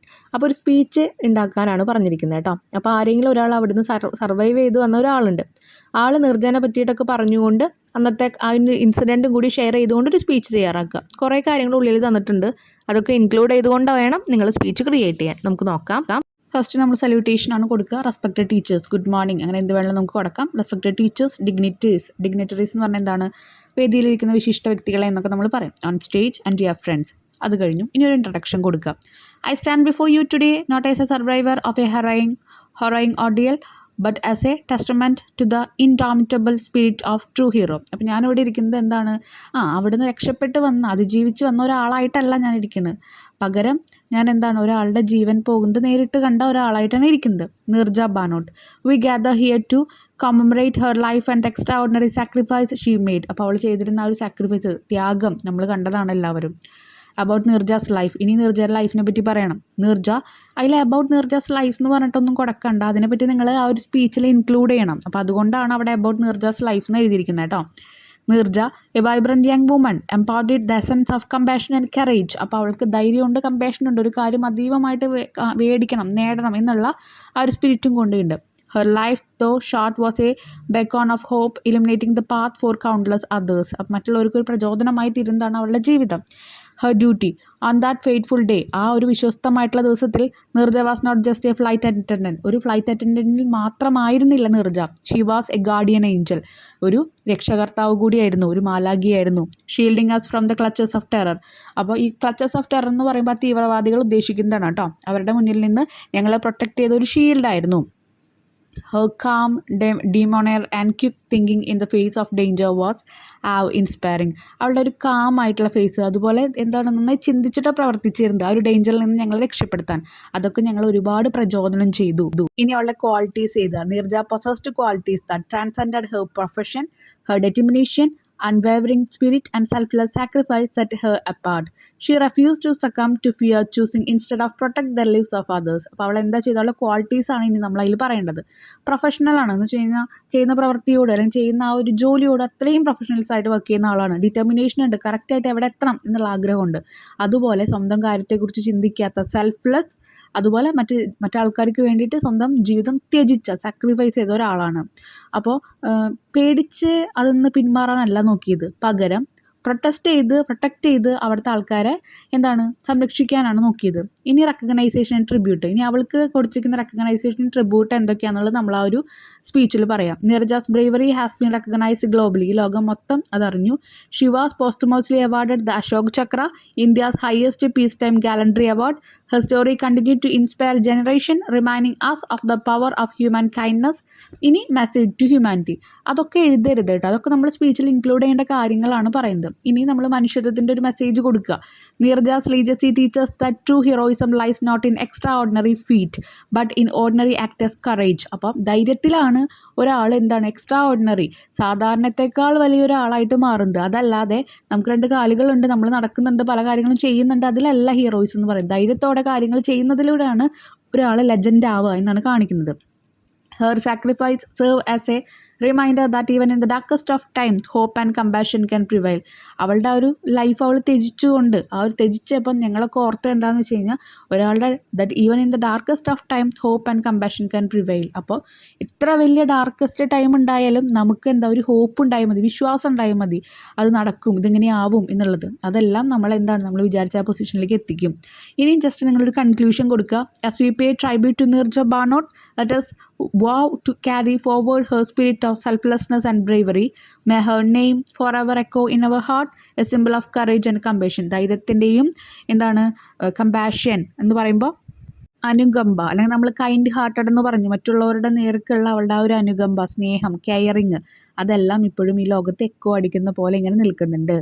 അപ്പോൾ ഒരു സ്പീച്ച് ഉണ്ടാക്കാനാണ് പറഞ്ഞിരിക്കുന്നത് കേട്ടോ. അപ്പോൾ ആരെങ്കിലും ഒരാൾ അവിടുന്ന് സർവൈവ് ചെയ്ത് വന്ന ഒരാളുണ്ട്, ആൾ നീർജനെ പറ്റിയിട്ടൊക്കെ പറഞ്ഞുകൊണ്ട് അന്നത്തെ ആ ഒരു ഇൻസിഡൻറ്റും കൂടി ഷെയർ ചെയ്തുകൊണ്ട് ഒരു സ്പീച്ച് തയ്യാറാക്കുക. കുറേ കാര്യങ്ങൾ ഉള്ളിൽ തന്നിട്ടുണ്ട്, അതൊക്കെ ഇൻക്ലൂഡ് ചെയ്തുകൊണ്ട് വേണം നിങ്ങൾ സ്പീച്ച് ക്രിയേറ്റ് ചെയ്യാൻ. നമുക്ക് നോക്കാം. ഫസ്റ്റ് നമ്മൾ സല്യൂട്ടേഷൻ ആണ് കൊടുക്കുക. റെസ്പെക്റ്റഡ് ടീച്ചേഴ്സ്, ഗുഡ് മോർണിംഗ്, അങ്ങനെ എന്ത് വേണമെങ്കിലും നമുക്ക് കൊടുക്കാം. റെസ്പെക്റ്റഡ് ടീച്ചേഴ്സ്, ഡിഗ്നിറ്റീസ് എന്ന് പറഞ്ഞാൽ എന്താണ്, വേദിയിലിരിക്കുന്ന വിശിഷ്ട വ്യക്തികളെ എന്നൊക്കെ നമ്മൾ പറയും. On stage and your friends, അത് കഴിഞ്ഞു. ഇനി ഒരു ഇൻട്രഡക്ഷൻ കൊടുക്കുക. I stand before you today not as a survivor of a harrowing ordeal but as a testament to the indomitable spirit of true hero. അപ്പോൾ ഞാനിവിടെ ഇരിക്കുന്നത് എന്താണ്, അവിടുന്ന് രക്ഷപ്പെട്ട് വന്ന, അതിജീവിച്ച് വന്ന ഒരാളായിട്ടല്ല ഞാൻ ഇരിക്കുന്നത്. പകരം ഞാൻ എന്താണ്, ഒരാളുടെ ജീവൻ പോകുന്നത് നേരിട്ട് കണ്ട ഒരാളായിട്ടാണ് ഇരിക്കുന്നത്. Nirja Banoth. We gather here to commemorate her life and the extraordinary sacrifice she made. അപ്പോൾ അവൾ ചെയ്തിരുന്ന ആ ഒരു സാക്രിഫൈസ്, ത്യാഗം നമ്മൾ കണ്ടതാണ് എല്ലാവരും. അബൌട്ട് നീർജാസ് ലൈഫ്, ഇനി നീർജയുടെ ലൈഫിനെ പറ്റി പറയണം. നീർജ, അതിൽ അബൌട്ട് നീർജാസ് ലൈഫ് എന്ന് പറഞ്ഞിട്ടൊന്നും കൊടുക്കണ്ട, അതിനെപ്പറ്റി നിങ്ങൾ ആ ഒരു സ്പീച്ചിൽ ഇൻക്ലൂഡ് ചെയ്യണം. അപ്പോൾ അതുകൊണ്ടാണ് അവിടെ അബൌട്ട് നീർജാസ് ലൈഫ് എന്ന് എഴുതിയിരിക്കുന്നത് കേട്ടോ. Nirja, a vibrant young woman, embodied the essence of compassion and courage. അപ്പോൾ അവൾക്ക് ധൈര്യമുണ്ട്, കമ്പാഷൻ ഉണ്ട്, ഒരു കാര്യം അതീവമായിട്ട് വേടിക്കണം, നേടണം എന്നുള്ള ആ ഒരു സ്പിരിറ്റും കൊണ്ടുണ്ട്. Her life, though short, was a beacon of hope, illuminating the path for countless others. അപ്പോൾ മറ്റുള്ളവർക്ക് ഒരു പ്രചോദനമായി തീരുന്നതാണ് അവളുടെ ജീവിതം. Her duty on that fateful day. ആ ഒരു വിശ്വസ്തമായിട്ടുള്ള ദിവസത്തിൽ Neerja was not just a flight attendant. ഒരു ഫ്ലൈറ്റ് അറ്റൻഡൻറ്റിൽ മാത്രമായിരുന്നില്ല Neerja. She was a guardian angel. ഒരു രക്ഷകർത്താവ് കൂടിയായിരുന്നു, ഒരു മാലാഖിയായിരുന്നു. Shielding us from the clutches of terror. അപ്പോൾ ഈ ക്ലച്ചസ് ഓഫ് ടെറർ എന്ന് പറയുമ്പോൾ തീവ്രവാദികൾ ഉദ്ദേശിക്കുന്നതാണ് കേട്ടോ. അവരുടെ മുന്നിൽ നിന്ന് ഞങ്ങളെ പ്രൊട്ടക്റ്റ് ചെയ്ത ഒരു ഷീൽഡായിരുന്നു. Her calm, demure and quick thinking in the face of danger was inspiring. അവളുടെ ഒരു കാം ആയിട്ടുള്ള ഫേസ്, അതുപോലെ എന്താണ് നന്നായി ചിന്തിച്ചിട്ട് പ്രവർത്തിച്ചിരുന്നത് ആ ഒരു ഡേഞ്ചറിൽ നിന്ന് ഞങ്ങളെ രക്ഷപ്പെടുത്താൻ. അതൊക്കെ ഞങ്ങൾ ഒരുപാട് പ്രചോദനം ചെയ്തു. ഇനി അവളുടെ ക്വാളിറ്റീസ് ചെയ്ത Neerja possessed qualities that transcended her profession, her determination, unwavering spirit and selfless sacrifice set her apart. She refused to succumb to fear, choosing instead of protect the lives of others. അപ്പോൾ അവൾ എന്താ ചെയ്ത, അവളുടെ qualities ആണ് ഇനി നമ്മളതിൽ പറയേണ്ടത്. Professional ആണ് എന്ന് വെച്ച് കഴിഞ്ഞാൽ ചെയ്യുന്ന പ്രവൃത്തിയോട് അല്ലെങ്കിൽ ചെയ്യുന്ന ആ ഒരു ജോലിയോട് അത്രയും പ്രൊഫഷണൽസ് ആയിട്ട് വർക്ക് ചെയ്യുന്ന ആളാണ്. ഡിറ്റർമിനേഷൻ ഉണ്ട്, കറക്റ്റായിട്ട് എവിടെ എത്തണം എന്നുള്ള ആഗ്രഹമുണ്ട്. അതുപോലെ സ്വന്തം കാര്യത്തെക്കുറിച്ച് ചിന്തിക്കാത്ത, സെൽഫ്ലെസ്, അതുപോലെ മറ്റാൾക്കാർക്ക് വേണ്ടിയിട്ട് സ്വന്തം ജീവിതം ത്യജിച്ച, സാക്രിഫൈസ് ചെയ്ത ഒരാളാണ്. അപ്പോൾ പേടിച്ച് അതിന്ന് പിന്മാറാനല്ല നോക്കിയത്, പകരം പ്രൊട്ടക്റ്റ് ചെയ്ത് അവിടുത്തെ ആൾക്കാരെ എന്താണ് സംരക്ഷിക്കാനാണ് നോക്കിയത്. ഇനി റെക്കഗ്നൈസേഷൻ ട്രിബ്യൂട്ട്, ഇനി അവൾക്ക് കൊടുത്തിരിക്കുന്ന റെക്കഗ്നൈസേഷൻ ട്രിബ്യൂട്ട് എന്തൊക്കെയാണെന്നുള്ളത് നമ്മൾ ആ ഒരു സ്പീച്ചിൽ പറയാം. Neerja's bravery has been recognised globally. ഈ ലോകം മൊത്തം അതറിഞ്ഞു. She was posthumously awarded the Ashok Chakra, India's highest peace time gallantry award. Her story continue to inspire generation, reminding us of the power of human kindness. ഇനി മെസ്സേജ് ടു ഹ്യൂമാനിറ്റി, അതൊക്കെ എഴുതരുത് കേട്ടോ, അതൊക്കെ നമ്മൾ സ്പീച്ചിൽ ഇൻക്ലൂഡ് ചെയ്യേണ്ട കാര്യങ്ങളാണ് പറയുന്നത്. ഇനി നമ്മൾ മനുഷ്യത്വത്തിൻ്റെ ഒരു മെസ്സേജ് കൊടുക്കുക. Neerja's legacy teaches that true heroism lies not in extra ordinary feat but in ordinary actors courage. അപ്പം ധൈര്യത്തിലാണ് ഒരാൾ എന്താണ് എക്സ്ട്രാ ഓർഡിനറി, സാധാരണത്തെക്കാൾ വലിയൊരാളായിട്ട് മാറുന്നത്. അതല്ലാതെ നമുക്ക് രണ്ട് കാലുകളുണ്ട്, നമ്മൾ നടക്കുന്നുണ്ട്, പല കാര്യങ്ങളും ചെയ്യുന്നുണ്ട്, അതിലല്ല ഹീറോയിസ് എന്ന് പറയുന്നത്. ധൈര്യത്തോടെ കാര്യങ്ങൾ ചെയ്യുന്നതിലൂടെയാണ് ഒരാൾ ലെജൻഡ് ആവുക എന്നാണ് കാണിക്കുന്നത്. Her sacrifice serve as a reminder that even in the darkest of time, hope and compassion can prevail. അവളുടെ ആ ഒരു ലൈഫ് അവൾ ത്യജിച്ചുകൊണ്ട്, ആ ഒരു ത്യജിച്ചപ്പം ഞങ്ങളൊക്കെ ഓർത്ത് എന്താണെന്ന് വെച്ച് കഴിഞ്ഞാൽ ഒരാളുടെ that even in the darkest of time hope and compassion can prevail. അപ്പോൾ ഇത്ര വലിയ ഡാർക്കസ്റ്റ് ടൈം ഉണ്ടായാലും നമുക്ക് എന്താ ഒരു ഹോപ്പ് ഉണ്ടായാൽ മതി, വിശ്വാസം ഉണ്ടായാൽ മതി, അത് നടക്കും, ഇതിങ്ങനെ ആവും എന്നുള്ളത്. അതെല്ലാം നമ്മൾ വിചാരിച്ച ആ പൊസിഷനിലേക്ക് എത്തിക്കും. ഇനി ജസ്റ്റ് നിങ്ങളൊരു കൺക്ലൂഷൻ കൊടുക്കുക. As we pay tribute to Nirja Barnot, let us vow to carry forward her spirit of selflessness and bravery. May her name forever echo in our heart, a symbol of courage and compassion. ധൈര്യത്തിൻ്റെയും എന്താണ് compassion എന്ന് പറയുമ്പോൾ അനുകമ്പ, അല്ലെങ്കിൽ നമ്മൾ kind hearted എന്ന് പറഞ്ഞു, മറ്റുള്ളവരുടെ നേർക്കുള്ള അവളുടെ ആ ഒരു അനുകമ്പ, സ്നേഹം, കെയറിങ്, അതെല്ലാം ഇപ്പോഴും ഈ ലോകത്ത് എക്കോ അടിക്കുന്ന പോലെ ഇങ്ങനെ നിൽക്കുന്നുണ്ട്.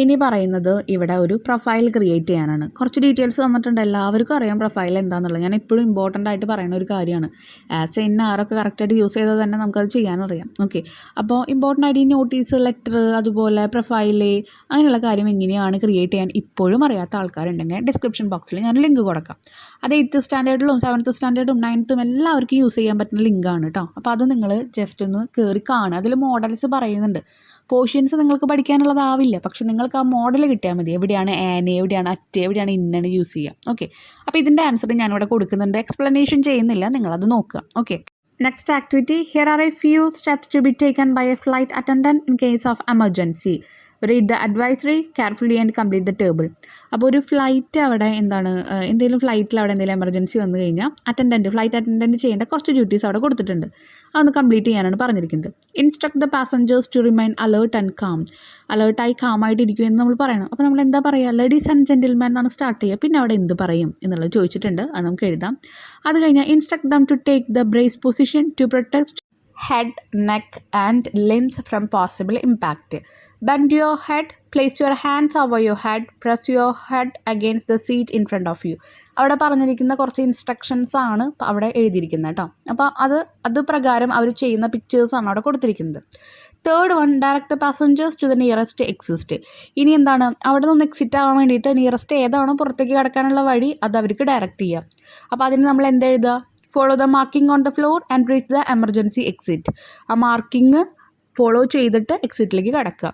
ഇനി പറയുന്നത് ഇവിടെ ഒരു പ്രൊഫൈൽ ക്രിയേറ്റ് ചെയ്യാനാണ്. കുറച്ച് ഡീറ്റെയിൽസ് തന്നിട്ടുണ്ട്, എല്ലാവർക്കും അറിയാം പ്രൊഫൈൽ എന്താണെന്നുള്ളത്. ഞാൻ എപ്പോഴും ഇമ്പോർട്ടൻ്റ് ആയിട്ട് പറയുന്ന ഒരു കാര്യമാണ്. ആസ് എൻ ആറൊക്കെ കറക്റ്റായിട്ട് യൂസ് ചെയ്താൽ തന്നെ നമുക്കത് ചെയ്യാനറിയാം. ഓക്കെ, അപ്പോൾ ഇമ്പോർട്ടൻ്റ് ആയിട്ട് ഈ നോട്ടീസ്, ലെറ്റർ, അതുപോലെ പ്രൊഫൈല്, അങ്ങനെയുള്ള കാര്യം എങ്ങനെയാണ് ക്രിയേറ്റ് ചെയ്യാൻ ഇപ്പോഴും അറിയാത്ത ആൾക്കാരുണ്ടെങ്കിൽ ഡിസ്ക്രിപ്ഷൻ ബോക്സിൽ ഞാൻ ലിങ്ക് കൊടുക്കാം. അത് 8th സ്റ്റാൻഡേർഡിലും 7th സ്റ്റാൻഡേർഡും 9th എല്ലാവർക്കും യൂസ് ചെയ്യാൻ പറ്റുന്ന ലിങ്കാണ് കേട്ടോ. അപ്പോൾ അത് നിങ്ങൾ ജസ്റ്റ് ഒന്ന് കയറി കാണുക. അതിൽ മോഡൽസ് പറയുന്നുണ്ട്. പോർഷൻസ് നിങ്ങൾക്ക് പഠിക്കാനുള്ളതാവില്ല, പക്ഷെ നിങ്ങൾക്ക് ആ മോഡൽ കിട്ടിയാൽ മതി. എവിടെയാണ് ആൻ, എവിടെയാണ് അറ്റ്, എവിടെയാണ് ഇന്നാണ് യൂസ് ചെയ്യുക. ഓക്കെ, അപ്പോൾ ഇതിൻ്റെ ആൻസർ ഞാനിവിടെ കൊടുക്കുന്നുണ്ട്. എക്സ്പ്ലനേഷൻ ചെയ്യുന്നില്ല, നിങ്ങളത് നോക്കുക. Okay, next activity. Here are a few steps to be taken by a flight attendant in case of emergency. Read the advisory carefully and complete the table. അപ്പോൾ ഒരു ഫ്ലൈറ്റ് അവിടെ എന്തെങ്കിലും ഫ്ലൈറ്റിൽ അവിടെ എന്തെങ്കിലും എമർജൻസി വന്നു കഴിഞ്ഞാൽ ഫ്ലൈറ്റ് അറ്റൻഡൻറ്റ് ചെയ്യേണ്ട കുറച്ച് ഡ്യൂട്ടീസ് അവിടെ കൊടുത്തിട്ടുണ്ട്. അതൊന്ന് കംപ്ലീറ്റ് ചെയ്യാനാണ് പറഞ്ഞിരിക്കുന്നത്. Instruct the passengers to remain alert and calm. അലേർട്ടായി കാമായിട്ടിരിക്കും എന്ന് നമ്മൾ പറയണം. അപ്പോൾ നമ്മൾ എന്താ പറയുക, ലേഡീസ് ആൻഡ് ജെൻറ്റിൽമാൻ എന്നാണ് സ്റ്റാർട്ട് ചെയ്യുക. പിന്നെ അവിടെ എന്ത് പറയും എന്നുള്ളത് ചോദിച്ചിട്ടുണ്ട്, അത് നമുക്ക് എഴുതാം. അത് കഴിഞ്ഞാൽ instruct them to take the brace position to protect head, neck and limbs from possible impact. Bend your head, place your hands over your head, press your head against the seat in front of you. അവിടെ പറഞ്ഞിരിക്കുന്ന കുറച്ച് instructions ആണ് അവിടെ എഴുതിയിരിക്കുന്നത് കേട്ടോ. അപ്പോൾ അത് പ്രകാരം അവർ ചെയ്യുന്ന പിക്ചേഴ്സാണ് അവിടെ കൊടുത്തിരിക്കുന്നത്. Third one, direct the passengers to the nearest exit. ഇനി എന്താണ് അവിടെ നിന്ന് എക്സിറ്റ് ആവാൻ വേണ്ടിയിട്ട് നിയറസ്റ്റ് ഏതാണോ പുറത്തേക്ക് കടക്കാനുള്ള വഴി അത് അവർക്ക് ഡയറക്റ്റ് ചെയ്യാം. അപ്പോൾ അതിന് നമ്മൾ എന്താ എഴുതുക? Follow the marking on the floor and reach the emergency exit. ആ മാർക്കിംഗ് ഫോളോ ചെയ്തിട്ട് എക്സിറ്റിലേക്ക് കടക്കുക.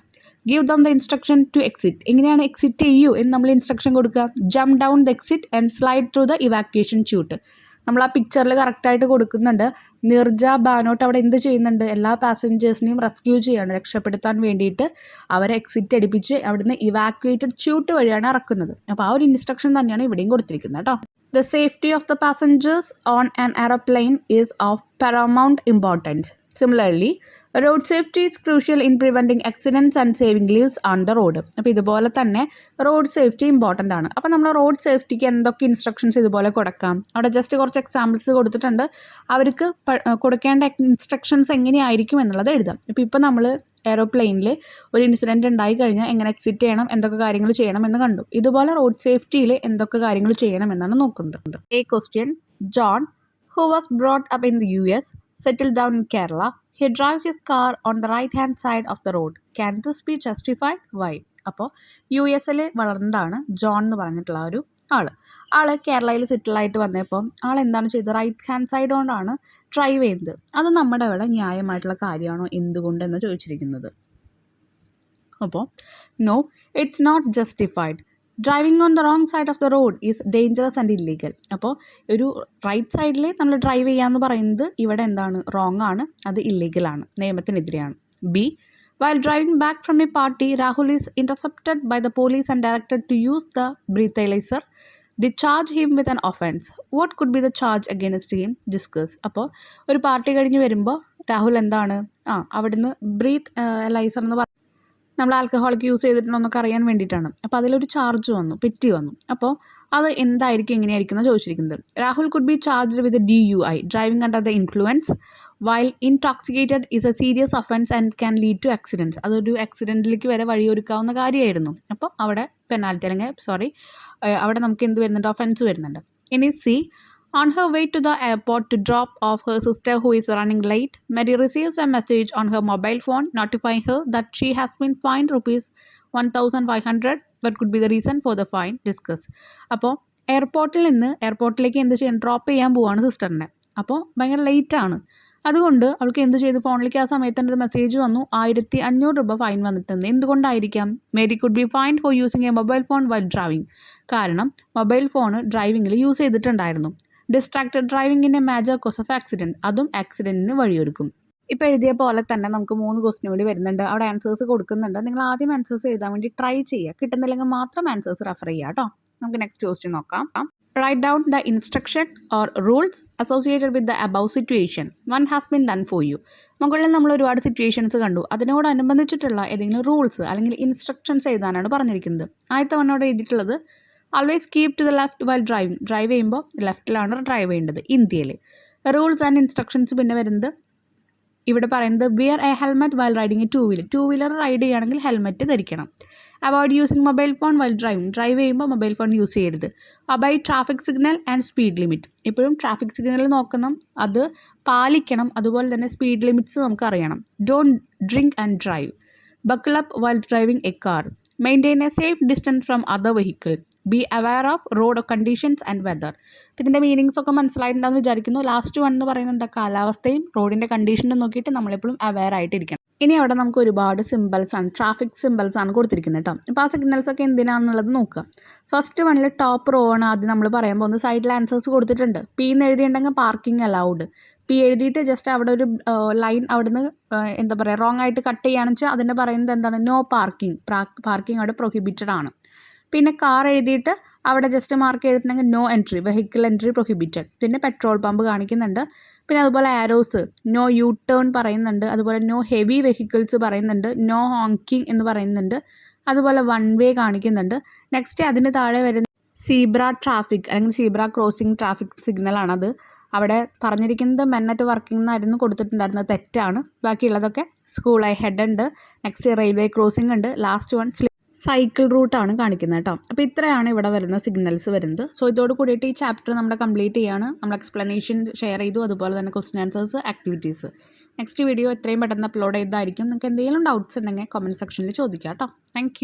Give them the instruction to exit. എങ്ങനെയാണ് എക്സിറ്റ് ചെയ്യൂ എന്ന് നമ്മൾ ഇൻസ്ട്രക്ഷൻ കൊടുക്കുക. Jump down the exit and slide through the evacuation chute. നമ്മൾ ആ പിക്ചറിൽ കറക്റ്റായിട്ട് കൊടുക്കുന്നുണ്ട്. നിർജ ബാനോട്ട് അവിടെ എന്ത് ചെയ്യുന്നുണ്ട്, എല്ലാ പാസഞ്ചേഴ്സിനെയും റെസ്ക്യൂ ചെയ്യാണ്, രക്ഷപ്പെടുത്താൻ വേണ്ടിയിട്ട് അവരെ എക്സിറ്റ് അടിപ്പിച്ച് അവിടുന്ന് ഇവാക്യുവേറ്റഡ് ച്യൂട്ട് വഴിയാണ് ഇറക്കുന്നത്. അപ്പോൾ ആ ഒരു ഇൻസ്ട്രക്ഷൻ തന്നെയാണ് ഇവിടെയും കൊടുത്തിരിക്കുന്നത് കേട്ടോ. The safety of the passengers on an aeroplane is of paramount importance. Similarly, road safety is crucial in preventing accidents and saving lives on the road. അപ്പോൾ ഇതുപോലെ തന്നെ റോഡ് സേഫ്റ്റി ഇമ്പോർട്ടൻ്റ് ആണ്. അപ്പോൾ നമ്മൾ റോഡ് സേഫ്റ്റിക്ക് എന്തൊക്കെ ഇൻസ്ട്രക്ഷൻസ് ഇതുപോലെ കൊടുക്കാം, അവിടെ ജസ്റ്റ് കുറച്ച് എക്സാമ്പിൾസ് കൊടുത്തിട്ടുണ്ട്. അവർക്ക് കൊടുക്കേണ്ട ഇൻസ്ട്രക്ഷൻസ് എങ്ങനെയായിരിക്കും എന്നുള്ളത് എഴുതാം. ഇപ്പോൾ നമ്മൾ എയ്റോപ്ലെയിനിൽ ഒരു ഇൻസിഡൻറ്റ് ഉണ്ടായി കഴിഞ്ഞാൽ എങ്ങനെ എക്സിറ്റ് ചെയ്യണം, എന്തൊക്കെ കാര്യങ്ങൾ ചെയ്യണം എന്ന് കണ്ടു. ഇതുപോലെ റോഡ് സേഫ്റ്റിയിൽ എന്തൊക്കെ കാര്യങ്ങൾ ചെയ്യണം എന്നാണ് നോക്കുന്നത്. A question: John, who was brought up in the US, settled down in Kerala. He drove his car on the right hand side of the road. Can this be justified? Why? അപ്പോൾ US വളർന്നതാണ് John എന്ന് പറഞ്ഞിട്ടുള്ള ഒരു ആള് കേരളയിൽ സെറ്റിലായിട്ട് വന്നപ്പോൾ എന്താണ് ചെയ്തത്, റൈറ്റ് ഹാൻഡ് സൈഡ് കൊണ്ടാണ് ഡ്രൈവ് ചെയ്യുന്നത്. അത് നമ്മുടെ ഇവിടെ ന്യായമായിട്ടുള്ള കാര്യമാണോ, എന്തുകൊണ്ടെന്ന് ചോദിച്ചിരിക്കുന്നത്. അപ്പോൾ no, it's not justified. Driving on the wrong side of the road is dangerous and illegal. അപ്പോൾ ഒരു റൈറ്റ് സൈഡിൽ നമ്മൾ ഡ്രൈവ് ചെയ്യാന്ന് പറയുന്നത് ഇവിടെ എന്താണ്, റോങ് ആണ്, അത് ഇല്ലീഗലാണ്, നിയമത്തിനെതിരെയാണ്. B, while driving back from a party, Rahul is intercepted by the police and directed to use the breathalyzer. They charge him with an offence. What could be the charge against him? Discuss. അപ്പോൾ ഒരു party കഴിഞ്ഞ് വരുമ്പോൾ രാഹുൽ എന്താണ് അവിടുന്ന് breath laser എന്ന് നമ്മൾ alcoholic use ചെയ്തിട്ടുണ്ടോന്നൊക്കെ അറിയാൻ വേണ്ടിയിട്ടാണ്. അപ്പോൾ അതിലൊരു ചാർജ് വന്നു, പെറ്റി വന്നു. അപ്പോൾ അത് എന്തായിരിക്കും, എങ്ങനെയായിരിക്കും എന്ന് ചോദിച്ചിരിക്കുന്നത്. Rahul could be charged with DUI, driving under the influence while intoxicated is a serious offence and can lead to accident. അതൊരു ആക്സിഡൻറ്റിലേക്ക് വരെ വഴിയൊരുക്കാവുന്ന കാര്യമായിരുന്നു. അപ്പോൾ അവിടെ പെനാൽറ്റി അല്ലെങ്കിൽ അവിടെ നമുക്ക് എന്ത് വരുന്നുണ്ട്, ഒഫൻസ് വരുന്നുണ്ട്. ഇനി C, on her way to the airport to drop off her sister who is running late, Mary receives a message on her mobile phone notifying her that she has been fined ₹1,500. What could be the reason for the fine? Discuss. അപ്പോൾ എയർപോർട്ടിലേക്ക് എന്ത് ചെയ്യാൻ, drop ചെയ്യാൻ പോവാണ് സിസ്റ്ററിനെ. അപ്പോൾ ഭയങ്കര ലേറ്റാണ്. അതുകൊണ്ട് അവൾക്ക് എന്ത് ചെയ്തു, ഫോണിലേക്ക് ആ സമയത്ത് തന്നെ ഒരു മെസ്സേജ് വന്നു, ₹1,500 ഫൈൻ വന്നിട്ടുണ്ട്. എന്തുകൊണ്ടായിരിക്കാം? Mary could be fined for using a mobile phone while driving. കാരണം മൊബൈൽ ഫോൺ ഡ്രൈവിങ്ങിൽ യൂസ് ചെയ്തിട്ടുണ്ടായിരുന്നു. Distracted driving in a major cause of accident, അതും ആക്സിഡൻറ്റിന് വഴിയൊരുക്കും. ഇപ്പോൾ എഴുതിയ പോലെ തന്നെ നമുക്ക് 3 ക്വസ്റ്റ്യൻ കൂടി വരുന്നുണ്ട്. അവിടെ ആൻസേഴ്സ് കൊടുക്കുന്നുണ്ട്. നിങ്ങൾ ആദ്യം ആൻസേഴ്സ് എഴുതാൻ വേണ്ടി ട്രൈ ചെയ്യുക. കിട്ടുന്നില്ലെങ്കിൽ മാത്രം ആൻസേഴ്സ് റെഫർ ചെയ്യുക കേട്ടോ. നമുക്ക് നെക്സ്റ്റ് ക്വസ്റ്റ്യൻ നോക്കാം. Write down the instruction or rules associated with the above situation. One has been done for you. മുകളിൽ നമ്മൾ ഒരുപാട് സിറ്റുവേഷൻസ് കണ്ടു. അതിനോടനുബന്ധിച്ചിട്ടുള്ള ഏതെങ്കിലും റൂൾസ് അല്ലെങ്കിൽ ഇൻസ്ട്രക്ഷൻസ് എഴുതാനാണ് പറഞ്ഞിരിക്കുന്നത്. ആദ്യത്തെ വണ്ണോട് എഴുതിയിട്ടുള്ളത് always keep to the left while driving. Drive ചെയ്യുമ്പോൾ ലെഫ്റ്റിലാണ് ഡ്രൈവ് ചെയ്യേണ്ടത് ഇന്ത്യയിൽ. റൂൾസ് ആൻഡ് ഇൻസ്ട്രക്ഷൻസ് പിന്നെ വരുന്നത് ഇവിടെ പറയുന്നത് wear a helmet while riding a two wheeler ride ചെയ്യുകയാണെങ്കിൽ ഹെൽമെറ്റ് ധരിക്കണം. Avoid using mobile phone while drive ചെയ്യുമ്പോൾ മൊബൈൽ ഫോൺ യൂസ് ചെയ്യരുത്. Obey traffic signal and speed limit. എപ്പോഴും ട്രാഫിക് സിഗ്നൽ നോക്കണം, അത് പാലിക്കണം. അതുപോലെ തന്നെ സ്പീഡ് ലിമിറ്റ്സ് നമുക്ക് അറിയണം. Don't drink and drive. Buckle up while driving a car. Maintain a safe distance from other vehicle. Be aware of road conditions and weather. ഇതിൻ്റെ meanings ഒക്കെ മനസ്സിലായിട്ടുണ്ടാകുമെന്ന് വിചാരിക്കുന്നു. ലാസ്റ്റ് വൺ എന്ന് പറയുന്നത് എന്താ, കാലാവസ്ഥയും റോഡിൻ്റെ കണ്ടീഷനും നോക്കിയിട്ട് നമ്മളെപ്പോഴും അവെയർ ആയിട്ടിരിക്കണം. ഇനി അവിടെ നമുക്ക് ഒരുപാട് സിമ്പിൾസ് ആണ്, ട്രാഫിക് സിമ്പിൾസ് ആണ് കൊടുത്തിരിക്കുന്നത് കേട്ടോ. അപ്പോൾ ആ സിഗ്നൽസ് ഒക്കെ എന്തിനാണെന്നുള്ളത് നോക്കുക. ഫസ്റ്റ് വണ്ണിൽ ടോപ്പ് റോ ആണ് ആദ്യം നമ്മൾ പറയുമ്പോൾ ഒന്ന് സൈഡിൽ ആൻസേഴ്സ് കൊടുത്തിട്ടുണ്ട്. പി എന്ന് എഴുതിയിട്ടുണ്ടെങ്കിൽ പാർക്കിംഗ് അലൗഡ്. പി എഴുതിയിട്ട് ജസ്റ്റ് അവിടെ ഒരു ലൈൻ അവിടുന്ന് എന്താ പറയുക റോങ് ആയിട്ട് കട്ട് ചെയ്യുകയാണെന്ന് വെച്ചാൽ അതിൻ്റെ പറയുന്നത് എന്താണ്, നോ പാർക്കിംഗ്. പാർക്കിംഗ് അവിടെ പ്രൊഹിബിറ്റഡ് ആണ്. പിന്നെ കാർ എഴുതിയിട്ട് അവിടെ ജസ്റ്റ് മാർക്ക് ചെയ്തിട്ടുണ്ടെങ്കിൽ no entry, vehicle entry prohibited. പിന്നെ പെട്രോൾ പമ്പ് കാണിക്കുന്നുണ്ട്. പിന്നെ അതുപോലെ ആരോസ് നോ യു ടേൺ പറയുന്നുണ്ട്. അതുപോലെ നോ ഹെവി വെഹിക്കിൾസ് പറയുന്നുണ്ട്. നോ ഹോങ്കിങ് എന്ന് പറയുന്നുണ്ട്. അതുപോലെ വൺ വേ കാണിക്കുന്നുണ്ട്. നെക്സ്റ്റ് അതിന് താഴെ വരുന്ന സീബ്ര ട്രാഫിക് അല്ലെങ്കിൽ സീബ്ര ക്രോസിംഗ് ട്രാഫിക് സിഗ്നലാണത്. അവിടെ പറഞ്ഞിരിക്കുന്നത് മെൻ അറ്റ് വർക്കിംഗ് എന്നായിരുന്നു കൊടുത്തിട്ടുണ്ടായിരുന്നത്, തെറ്റാണ്. ബാക്കിയുള്ളതൊക്കെ സ്കൂൾ ഐ ഹെഡ് ഉണ്ട്. നെക്സ്റ്റ് റെയിൽവേ ക്രോസിംഗ് ഉണ്ട്. ലാസ്റ്റ് വൺ സൈക്കിൾ റൂട്ടാണ് കാണിക്കുന്നത് കേട്ടോ. അപ്പോൾ ഇത്രയാണ് ഇവിടെ വരുന്ന സിഗ്നൽസ് വരുന്നത്. സോ ഇതോട് കൂടിയിട്ട് ഈ ചാപ്റ്റർ നമ്മുടെ കംപ്ലീറ്റ് ചെയ്യാണ്. നമ്മൾ എക്സ്പ്ലനേഷൻ ഷെയർ ചെയ്തു, അതുപോലെ തന്നെ question answers, activities. Next video എത്രയും പെട്ടെന്ന് അപ്ലോഡ് ചെയ്തായിരിക്കും. നിങ്ങൾക്ക് എന്തെങ്കിലും ഡൗട്ട്സ് ഉണ്ടെങ്കിൽ കമൻറ്റ് സെക്ഷനിൽ ചോദിക്കാം കേട്ടോ. താങ്ക്